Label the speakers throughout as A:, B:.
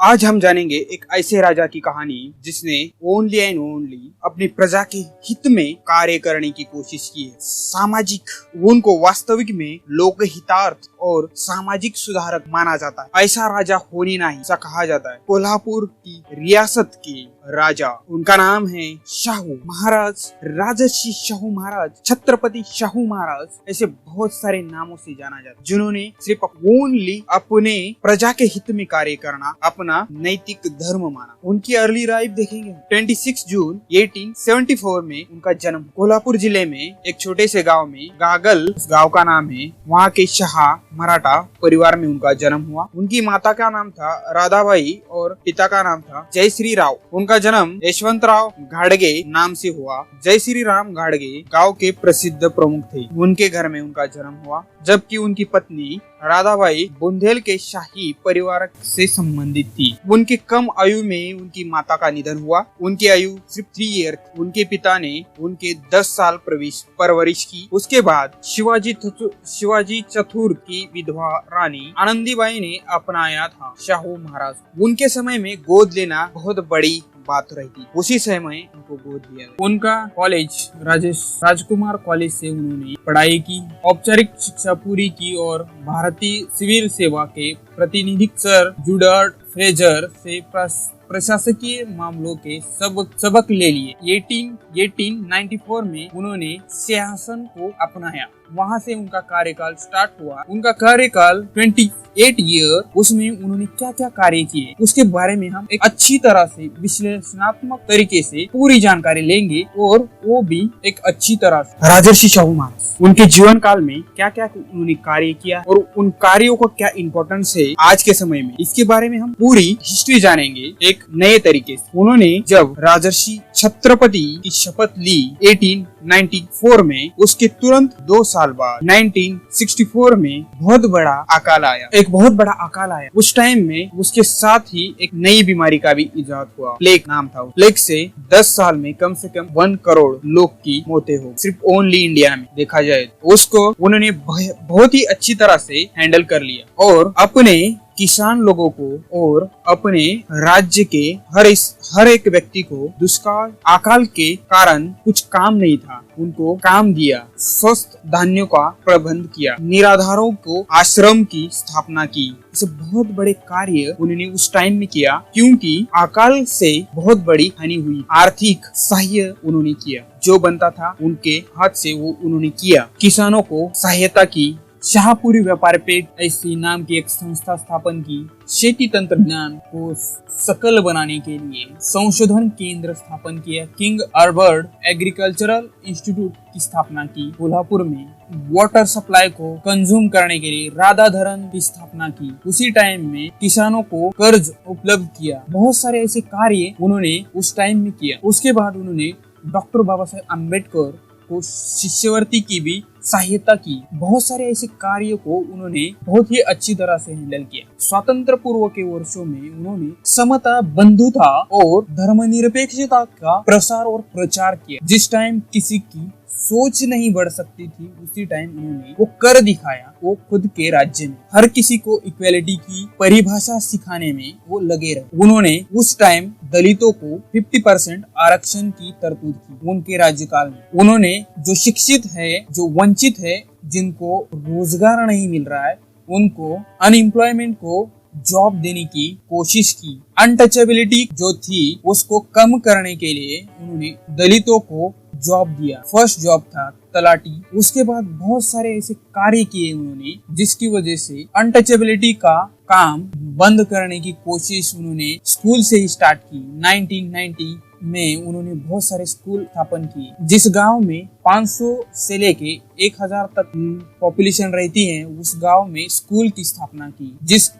A: आज हम जानेंगे एक ऐसे राजा की कहानी जिसने ओनली एंड ओनली अपनी प्रजा के हित में कार्य करने की कोशिश की है। सामाजिक उनको वास्तविक में लोक हितार्थ और सामाजिक सुधारक माना जाता है। ऐसा राजा होने नहीं ऐसा कहा जाता है। कोल्हापुर की रियासत के राजा, उनका नाम है शाहू महाराज, राजर्षि शाहू महाराज, छत्रपति शाहू महाराज, ऐसे बहुत सारे नामों से जाना जाता है, जिन्होंने सिर्फ ओनली अपने प्रजा के हित में कार्य करना अपना नैतिक धर्म माना। उनकी अर्ली लाइफ देखेंगे। 26 जून 1874 में उनका जन्म कोल्हापुर जिले में एक छोटे से गांव में, गागल गांव का नाम है, वहाँ के शाह मराठा परिवार में उनका जन्म हुआ। उनकी माता का नाम था राधाबाई और पिता का नाम था जय श्री राव। उनका जन्म यशवंतराव घाटगे नाम से हुआ। जय श्री राम घाटगे गांव के प्रसिद्ध प्रमुख थे। उनके घर में उनका जन्म हुआ, जबकि उनकी पत्नी राधाबाई बुंदेल के शाही परिवार से संबंधित थी। उनके कम आयु में उनकी माता का निधन हुआ। उनकी आयु सिर्फ 3 ईयर। उनके पिता ने उनके 10 साल परवरिश की। उसके बाद शिवाजी चतुर की विधवा रानी आनंदीबाई ने अपनाया था शाहू महाराज। उनके समय में गोद लेना बहुत बड़ी बात रही थी। उसी समय उनको गोद लिया गया। उनका कॉलेज राजकुमार कॉलेज से उन्होंने पढ़ाई की, औपचारिक शिक्षा पूरी की और भारतीय सिविल सेवा के प्रतिनिधिक सर जूडार्ड फ्रेजर से प्रशासकीय मामलों के सबक ले लिए। 1894 में उन्होंने सिंहासन को अपनाया। वहां से उनका कार्यकाल स्टार्ट हुआ। उनका कार्यकाल 28 ईयर। उसमें उन्होंने क्या क्या कार्य किए उसके बारे में हम एक अच्छी तरह से विश्लेषणात्मक तरीके से पूरी जानकारी लेंगे, और वो भी एक अच्छी तरह से। राजर्षि शाहू महाराज, उनके जीवन काल में क्या क्या उन्होंने कार्य किया और उन कार्यों का क्या इम्पोर्टेंस है आज के समय में, इसके बारे में हम पूरी हिस्ट्री जानेंगे एक नए तरीके से। उन्होंने जब राजर्षि छत्रपति की शपथ ली 1894 में, उसके तुरंत 2 साल बाद 1964 में बहुत बड़ा अकाल आया। उस टाइम में उसके साथ ही एक नई बीमारी का भी इजाद हुआ। प्लेग नाम था। प्लेग से 10 साल में कम से कम 1 करोड़ लोग की मौतें हो, सिर्फ ओनली इंडिया में देखा जाए। उसको उन्होंने बहुत ही अच्छी तरह से हैंडल कर लिया और अपने किसान लोगों को और अपने राज्य के हर एक व्यक्ति को दुष्काल अकाल के कारण कुछ काम नहीं था, उनको काम दिया। स्वस्थ धान्यों का प्रबंध किया, निराधारों को आश्रम की स्थापना की। इसे बहुत बड़े कार्य उन्होंने उस टाइम में किया, क्योंकि अकाल से बहुत बड़ी हानि हुई। आर्थिक सहायता उन्होंने किया, जो बनता था उनके हाथ से वो उन्होंने किया। किसानों को सहायता की। शाहपुरी व्यापार पेट ऐसी नाम की एक संस्था स्थापन की। खेती तंत्रज्ञान को सकल बनाने के लिए संशोधन केंद्र स्थापन किया। किंग अल्बर्ट एग्रीकल्चरल इंस्टीट्यूट की स्थापना की। कोल्हापुर में वाटर सप्लाई को कंज्यूम करने के लिए राधाधरन की स्थापना की। उसी टाइम में किसानों को कर्ज उपलब्ध किया। बहुत सारे ऐसे कार्य उन्होंने उस टाइम में किया। उसके बाद उन्होंने डॉक्टर बाबा साहेब अम्बेडकर को शिष्यवृत्ति की भी सहायता की। बहुत सारे ऐसे कार्यों को उन्होंने बहुत ही अच्छी तरह से हैंडल किया। स्वातंत्र पूर्व के वर्षों में उन्होंने समता, बंधुता और धर्मनिरपेक्षता का प्रसार और प्रचार किया। जिस टाइम किसी की सोच नहीं बढ़ सकती थी, उसी टाइम उन्होंने वो कर दिखाया। वो खुद के राज्य में हर किसी को इक्वालिटी की परिभाषा सिखाने में वो लगे रहे। उन्होंने उस टाइम दलितों को 50% आरक्षण की तरतूद की उनके राज्यकाल में। उन्होंने जो शिक्षित है, जो वंचित है, जिनको रोजगार नहीं मिल रहा है, उनको अनएम्प्लॉयमेंट को जॉब देने की कोशिश की। अनटचेबिलिटी जो थी उसको कम करने के लिए उन्होंने दलितों को जॉब दिया। फर्स्ट जॉब था तलाटी। उसके बाद बहुत सारे ऐसे कार्य किए उन्होंने, जिसकी वजह से अनटचेबिलिटी का काम बंद करने की कोशिश उन्होंने स्कूल से ही स्टार्ट की। 1990 में उन्होंने बहुत सारे स्कूल स्थापन किए। जिस गांव में 500 से लेके 1000 तक पॉपुलेशन रहती है, उस गांव में स्कूल की स्थापना की। जिस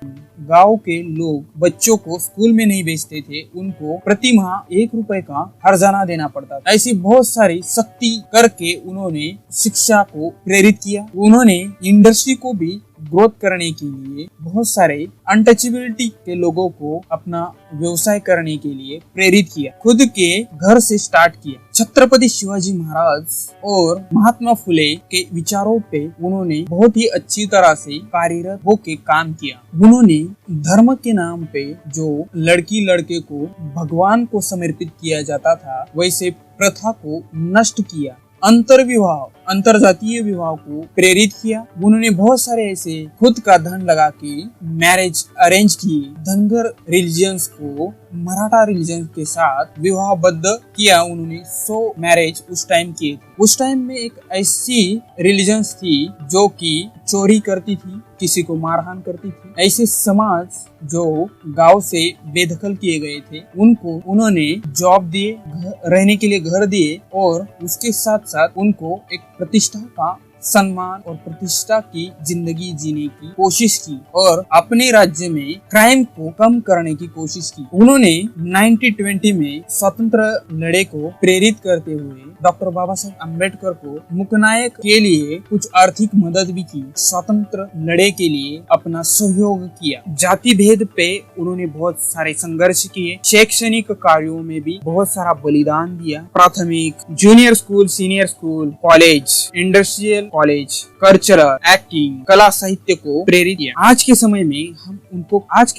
A: गांव के लोग बच्चों को स्कूल में नहीं भेजते थे, उनको प्रति माह 1 रुपए का हर्जाना देना पड़ता था। ऐसी बहुत सारी सख्ती करके उन्होंने शिक्षा को प्रेरित किया। उन्होंने इंडस्ट्री को भी ग्रोथ करने के लिए बहुत सारे अनटचेबिलिटी के लोगों को अपना व्यवसाय करने के लिए प्रेरित किया, खुद के घर से स्टार्ट किया। छत्रपति शिवाजी महाराज और महात्मा फुले के विचारों पे उन्होंने बहुत ही अच्छी तरह से कार्यरत होके काम किया। उन्होंने धर्म के नाम पे जो लड़की लड़के को भगवान को समर्पित किया जाता था, वैसे प्रथा को नष्ट किया। अंतर जातीय विवाह को प्रेरित किया। उन्होंने बहुत सारे ऐसे खुद का धन लगा के मैरिज अरेंज किए। धनगर रिलीजियंस को मराठा रिलीजन के साथ विवाहबद्ध किया। उन्होंने 100 मैरिज उस टाइम किए थे। उस टाइम में एक ऐसी रिलीजन्स थी जो कि चोरी करती थी, किसी को मारहान करती थी। ऐसे समाज जो गांव से बेदखल किए गए थे, उनको उन्होंने जॉब दिए, रहने के लिए घर दिए और उसके साथ साथ उनको एक प्रतिष्ठा का सम्मान और प्रतिष्ठा की जिंदगी जीने की कोशिश की और अपने राज्य में क्राइम को कम करने की कोशिश की। उन्होंने 1920 में स्वतंत्र लड़े को प्रेरित करते हुए डॉक्टर बाबा साहेब अम्बेडकर को मुकनायक के लिए कुछ आर्थिक मदद भी की। स्वतंत्र लड़े के लिए अपना सहयोग किया। जाति भेद पे उन्होंने बहुत सारे संघर्ष किए। शैक्षणिक कार्यों में भी बहुत सारा बलिदान दिया। प्राथमिक, junior school, senior school, college, industrial college, cultural, acting, कला, साहित्य को प्रेरित किया। आज के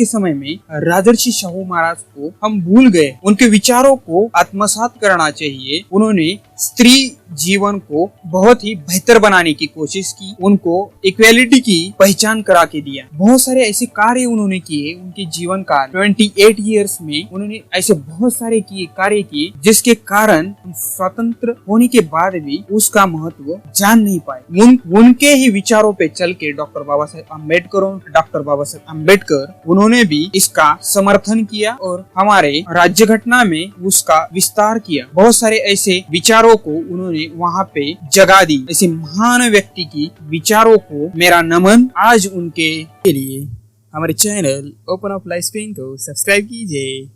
A: समय में राजर्षि शाहू महाराज को हम भूल गए। उनके विचारों को आत्मसात करना चाहिए। उन्होंने स्त्री जीवन को बहुत ही बेहतर बनाने की कोशिश की। उनको इक्वेलिटी की पहचान करा के दिया। बहुत सारे ऐसे कार्य उन्होंने किए। उनके जीवन काल 28 इयर्स में उन्होंने ऐसे बहुत सारे कार्य किए जिसके कारण हम स्वतंत्र होने के बाद भी उसका महत्व जान नहीं पाए। उनके ही विचारों पे चल के डॉक्टर बाबा साहेब अम्बेडकर उन्होंने भी इसका समर्थन किया और हमारे राज्य घटना में उसका विस्तार किया। बहुत सारे ऐसे विचारों को उन्होंने वहाँ पे जगा दी। ऐसे महान व्यक्ति की विचारों को मेरा नमन। आज उनके लिए हमारे channel open up life span को सब्सक्राइब कीजिए।